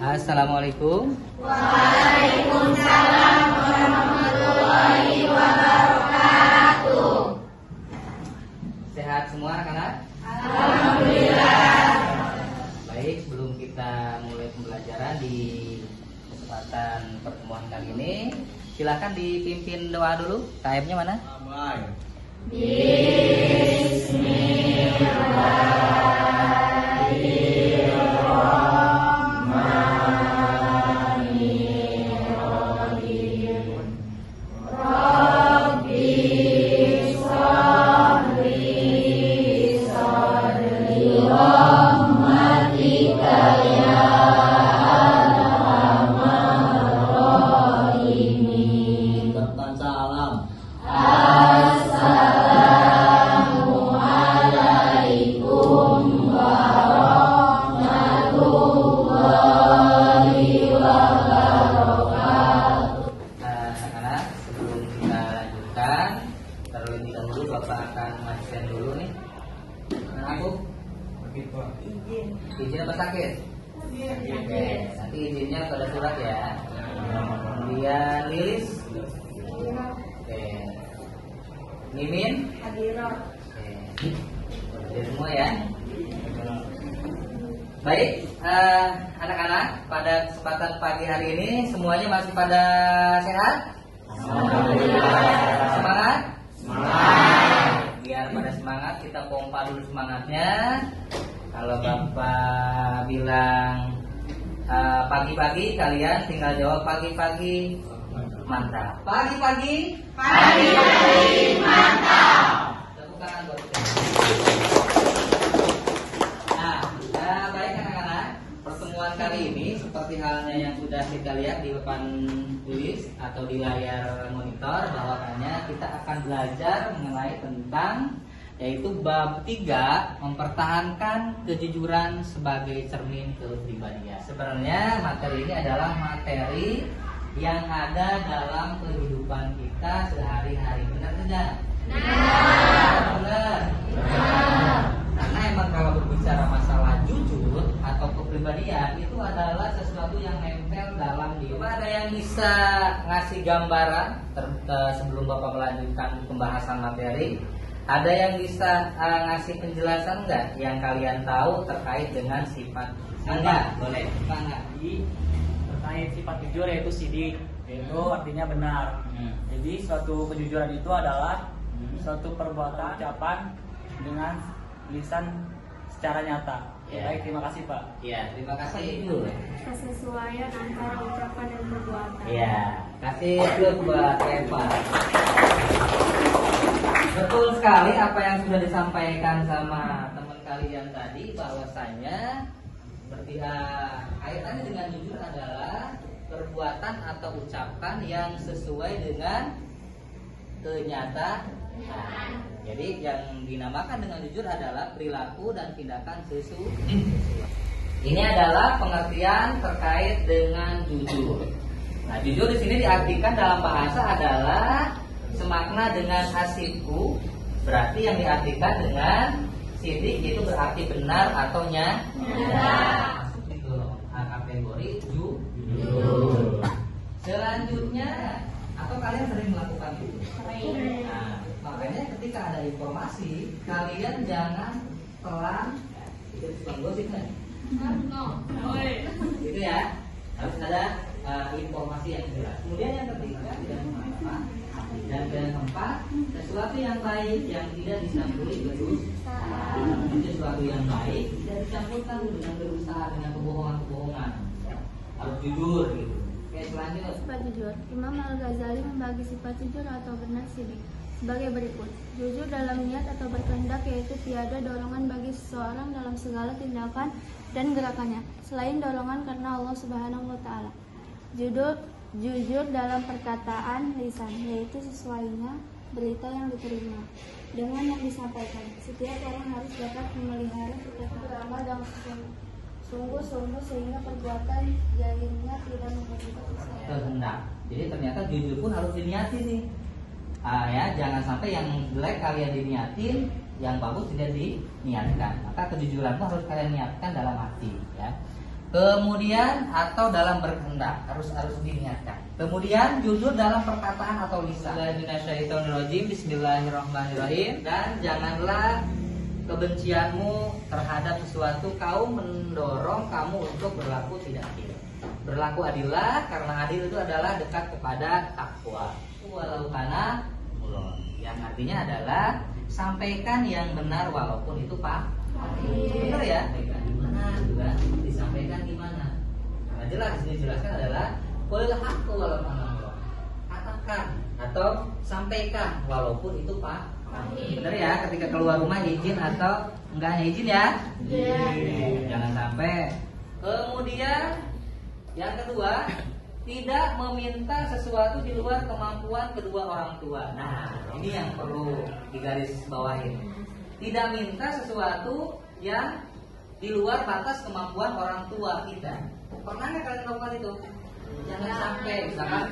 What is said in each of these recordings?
Assalamualaikum. Waalaikumsalam warahmatullahi wabarakatuh. Sehat semua anak-anak? Alhamdulillah. Baik, sebelum kita mulai pembelajaran di kesempatan pertemuan kali ini, silakan dipimpin doa dulu. KM-nya mana? Izin apa sakit? Oke, nanti izinnya pada surat ya. Kemudian Lilis. Oke. Mimin. Oke. Jadi semua ya. Baik, anak-anak, pada kesempatan pagi hari ini semuanya masih pada sehat? Semangat? Biar pada semangat, kita pompa dulu semangatnya. Kalau Bapak bilang pagi-pagi, kalian tinggal jawab pagi-pagi. Mantap. Pagi-pagi. Pagi-pagi mantap. Tepuk tangan buat kita. Nah, baik anak-anak. Pertemuan kali ini seperti halnya yang sudah kita lihat di depan tulis atau di layar monitor, bahwakannya kita akan belajar mengenai tentang yaitu bab 3, mempertahankan kejujuran sebagai cermin kepribadian. Sebenarnya materi ini adalah materi yang ada dalam kehidupan kita sehari-hari. Benar tidak? Benar. Karena emang kalau berbicara masalah jujur atau kepribadian itu adalah sesuatu yang nempel dalam diri. Ada yang bisa ngasih gambaran sebelum Bapak melanjutkan pembahasan materi? Ada yang bisa ngasih penjelasan enggak yang kalian tahu terkait dengan sifat? Enggak, boleh. Terkait sifat jujur yaitu sidik, yaitu artinya benar. Jadi suatu kejujuran itu adalah suatu perbuatan ucapan dengan lisan secara nyata. Baik, terima kasih Pak. Ya, terima kasih dulu. Kesesuaian antara ucapan dan perbuatan. Ya, kasih dulu buat Eva. Betul sekali apa yang sudah disampaikan sama teman kalian tadi, bahwasanya kaitannya dengan jujur adalah perbuatan atau ucapan yang sesuai dengan kenyataan. Jadi yang dinamakan dengan jujur adalah perilaku dan tindakan sesuai. Ini adalah pengertian terkait dengan jujur. Nah, jujur di sini diartikan dalam bahasa adalah semakna dengan asidku, berarti yang diartikan dengan sidik itu berarti benar atau nyata. Itu kategori jujur. Selanjutnya, atau kalian sering melakukan itu? Nah, makanya ketika ada informasi, kalian jangan pelan. Itu bukan gosip kan? Gitu ya. Harus ada informasi yang jelas. Kemudian yang ketiga, tidak mengapa. Dan yang keempat, sesuatu yang baik yang tidak dicampuri berusaha. Sesuatu yang baik tidak dicampurkan dengan berusaha, dengan kebohongan-kebohongan. Harus jujur gitu. Oke, selanjutnya. Sifat jujur. Imam Al-Ghazali membagi sifat jujur atau benar sidik sebagai berikut. Jujur dalam niat atau berkehendak, yaitu tiada dorongan bagi seseorang dalam segala tindakan dan gerakannya selain dorongan karena Allah Subhanahu wa taala. Jujur dalam perkataan lisan, yaitu sesuainya berita yang diterima dengan yang disampaikan. Setiap orang harus dapat memelihara sikap beramal dengan sungguh-sungguh sehingga perbuatan jahilnya tidak membuat kehendak. Jadi ternyata jujur pun harus diniati nih. Ya, jangan sampai yang jelek kalian diniatin, yang bagus tidak diniatkan. Maka kejujuran pun harus kalian niatkan dalam hati. Ya. Kemudian atau dalam berkehendak harus diingatkan. Kemudian jujur dalam perkataan atau lisan. Bismillahirrahmanirrahim. Dan janganlah kebencianmu terhadap sesuatu kaum mendorong kamu untuk berlaku tidak adil. Berlaku adillah, karena adil itu adalah dekat kepada takwa. Walau kana mulon. Yang artinya adalah sampaikan yang benar walaupun itu benar ya. Gimana juga disampaikan gimana? Karena jelas ini jelaskan adalah qul haqqu walau kana mulon. Katakan atau sampaikan walaupun itu benar ya, ketika keluar rumah izin atau enggaknya izin ya. Jangan sampai. Kemudian yang kedua, tidak meminta sesuatu di luar kemampuan kedua orang tua. Nah, ini yang perlu digarisbawahi. Tidak minta sesuatu yang di luar batas kemampuan orang tua kita. Pernah nggak kalian lakukan itu? Jangan sampai, misalkan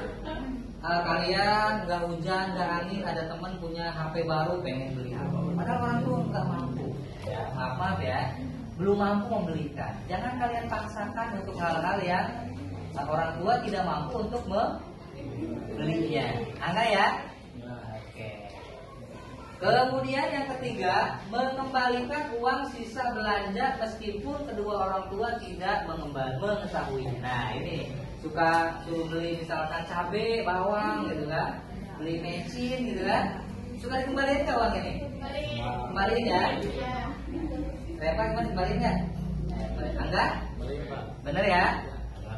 kalian nggak hujan, nggak angin, ada teman punya HP baru pengen beli HP. Padahal orang tua nggak mampu. Ya, maaf ya, belum mampu membelikan. Jangan kalian paksakan untuk hal-hal yang orang tua tidak mampu untuk membelinya. Angga ya? Oke. Kemudian yang ketiga, mengembalikan uang sisa belanja meskipun kedua orang tua tidak mengetahuinya. Nah, ini suka suruh beli misalkan cabai, bawang gitu kan, beli bensin gitu kan, suka dikembaliin ke uang ini? Kembaliin ya? Reva gimana kembaliinnya? Angga? Bener ya?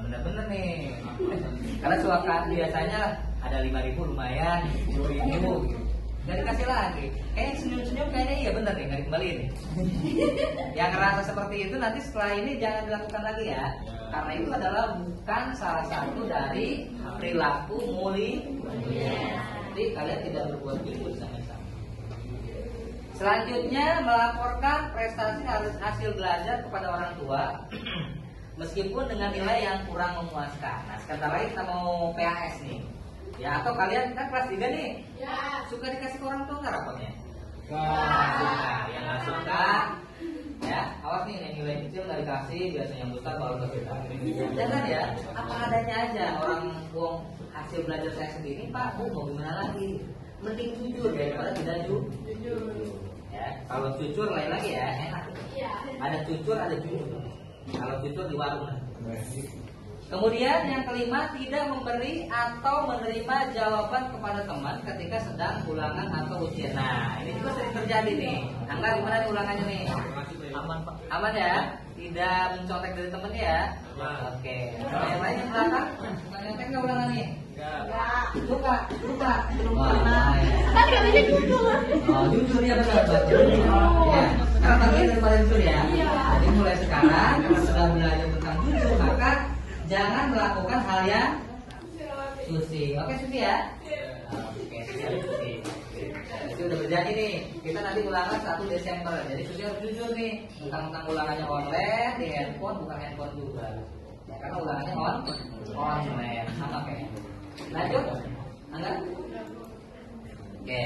Bener-bener nih. Karena suaka biasanya ada 5.000 lumayan, 10.000 nggak dikasih lagi. Kayaknya senyum-senyum kayaknya iya bener nih, nggak dikembaliin nih. Yang ngerasa seperti itu nanti setelah ini jangan dilakukan lagi ya. Karena itu adalah bukan salah satu dari perilaku mulia. Jadi kalian tidak berbuat jujur sama-sama. Selanjutnya, melaporkan prestasi hasil belajar kepada orang tua meskipun dengan nilai yang kurang memuaskan. Nah, sebentar lagi kita mau PAS nih. Ya, atau kalian kan kelas 3 nih. Ya. Suka dikasih ke orang tua nggak rapotnya? Suka. Yang nggak suka, ya awas nih, nilai kecil nggak dikasih, biasanya besar baru kita. Jangan ya, apa adanya aja. Orang uang hasil belajar saya sendiri, Pak, Bu, mau gimana lagi? Mending jujur daripada tidak jujur. Ya, kalau jujur lain lagi ya, enak. Ada jujur, ada jujur. Kalau jujur di warung. Kemudian yang kelima, tidak memberi atau menerima jawaban kepada teman ketika sedang ulangan atau ujian. Nah, ini juga sering terjadi nih. Angga, gimana nih ulangannya nih? Aman Pak. Aman ya? Tidak mencontek dari temen ya? Oke. Yang lain yang belakang? Suka nyontek nggak ulangannya? Enggak. Suka. Kan nggak bisa jujur. Oh, jujur ya, benar. Ya. Karena bagian daripada jujur ya. Jadi mulai sekarang kalau sudah belajar tentang jujur, maka jangan melakukan hal yang susi. Oke, Susi ya? Oke, Susi. Itu udah berjanji nih. Kita nanti ulangan 1 Desember. Jadi Susi harus jujur nih. Tentang ulangannya online di handphone, bukan handphone juga. Ya, karena ulangannya online sama kayak. Lanjut? Enggak? Oke.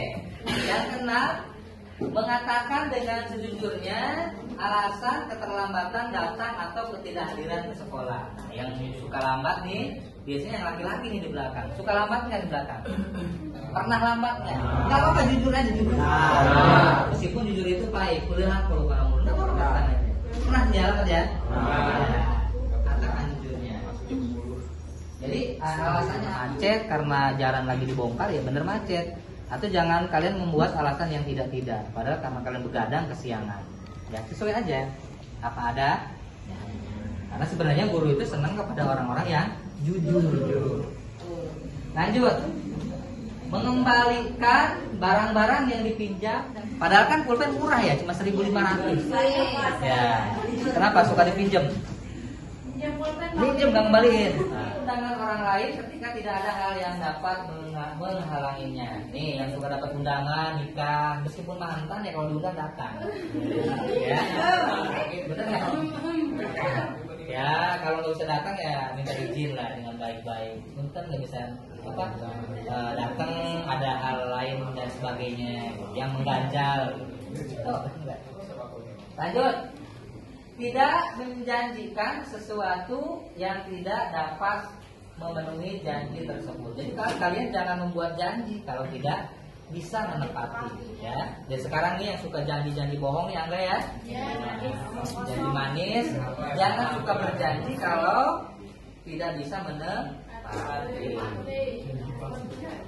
Yang keenam, mengatakan dengan sejujurnya alasan keterlambatan datang atau ketidakhadiran ke sekolah. Nah, yang suka lambat nih biasanya yang laki-laki nih di belakang. Suka lambat nggak di belakang? Pernah lambat nggak? Nggak apa-apa, jujur aja jujur. Meskipun jujur itu pahit, kuliah kalau kamu nggak pernah aja. Pernah jalan ya? Katakan jujurnya. Jadi alasannya macet karena jalan lagi dibongkar, ya bener macet. Atau jangan kalian membuat alasan yang tidak-tidak, padahal karena kalian begadang kesiangan. Ya sesuai aja apa ada ya. Karena sebenarnya guru itu senang kepada orang-orang yang jujur. Lanjut, mengembalikan barang-barang yang dipinjam. Padahal kan pulpen murah ya, cuma 1.500. Ya, kenapa suka dipinjam? Pinjam nggak kembaliin. Undangan orang lain ketika tidak ada hal yang dapat menghalanginya. Nih yang suka dapat undangan nikah, meskipun mantan ya kalau diundang datang. Ya, bener nggak? Ya kalau nggak bisa datang ya minta izin lah dengan baik-baik. Mungkin nggak bisa datang ada hal lain dan sebagainya yang mengganjal. Lanjut. tidak menjanjikan sesuatu yang tidak dapat memenuhi janji tersebut. Jadi kalian jangan membuat janji kalau tidak bisa menepati, ya. Dan sekarang nih yang suka janji-janji bohong ya, enggak ya? Janji manis, jangan suka berjanji kalau tidak bisa menepati.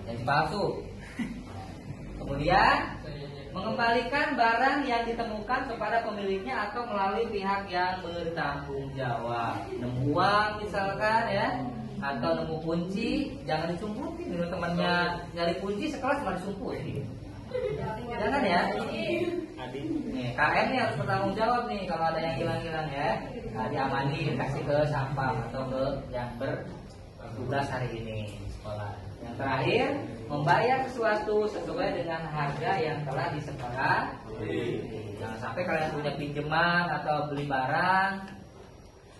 Janji palsu. Kemudian mengembalikan barang yang ditemukan kepada pemiliknya atau melalui pihak yang bertanggung jawab. Nemu uang misalkan ya, atau nemu kunci, jangan disumputin. Menurut temannya nyari kunci sekelas malah disumputin. Jangan ya. Nih, KM nih harus bertanggung jawab nih kalau ada yang hilang-hilang ya. Nah, diamani, dikasih ke sampah atau ke yang bertugas hari ini di sekolah. Yang terakhir, membayar sesuatu sesuai dengan harga yang telah disepakati. Jangan sampai kalian punya pinjaman atau beli barang,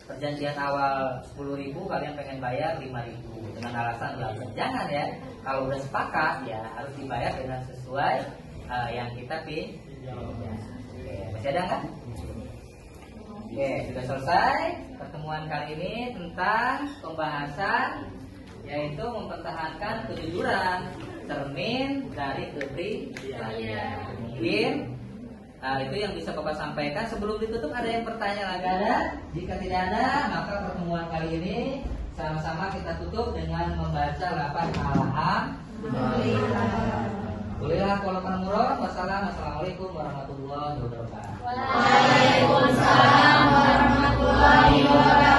perjanjian awal 10.000, kalian pengen bayar 5.000 dengan alasan belanja. Jangan ya. Kalau udah sepakat ya harus dibayar dengan sesuai yang kita pinjam. Oke, masih ada nggak? Oke, sudah selesai pertemuan kali ini tentang pembahasan yaitu mempertahankan kejujuran, cermin dari kepribadian. Mungkin itu yang bisa Bapak sampaikan. Sebelum ditutup ada yang bertanya lagi ada? Jika tidak ada, maka pertemuan kali ini sama-sama kita tutup dengan membaca lafaz alhamdulillah. Wassalamualaikum warahmatullahi wabarakatuh. Waalaikumsalam warahmatullahi wabarakatuh.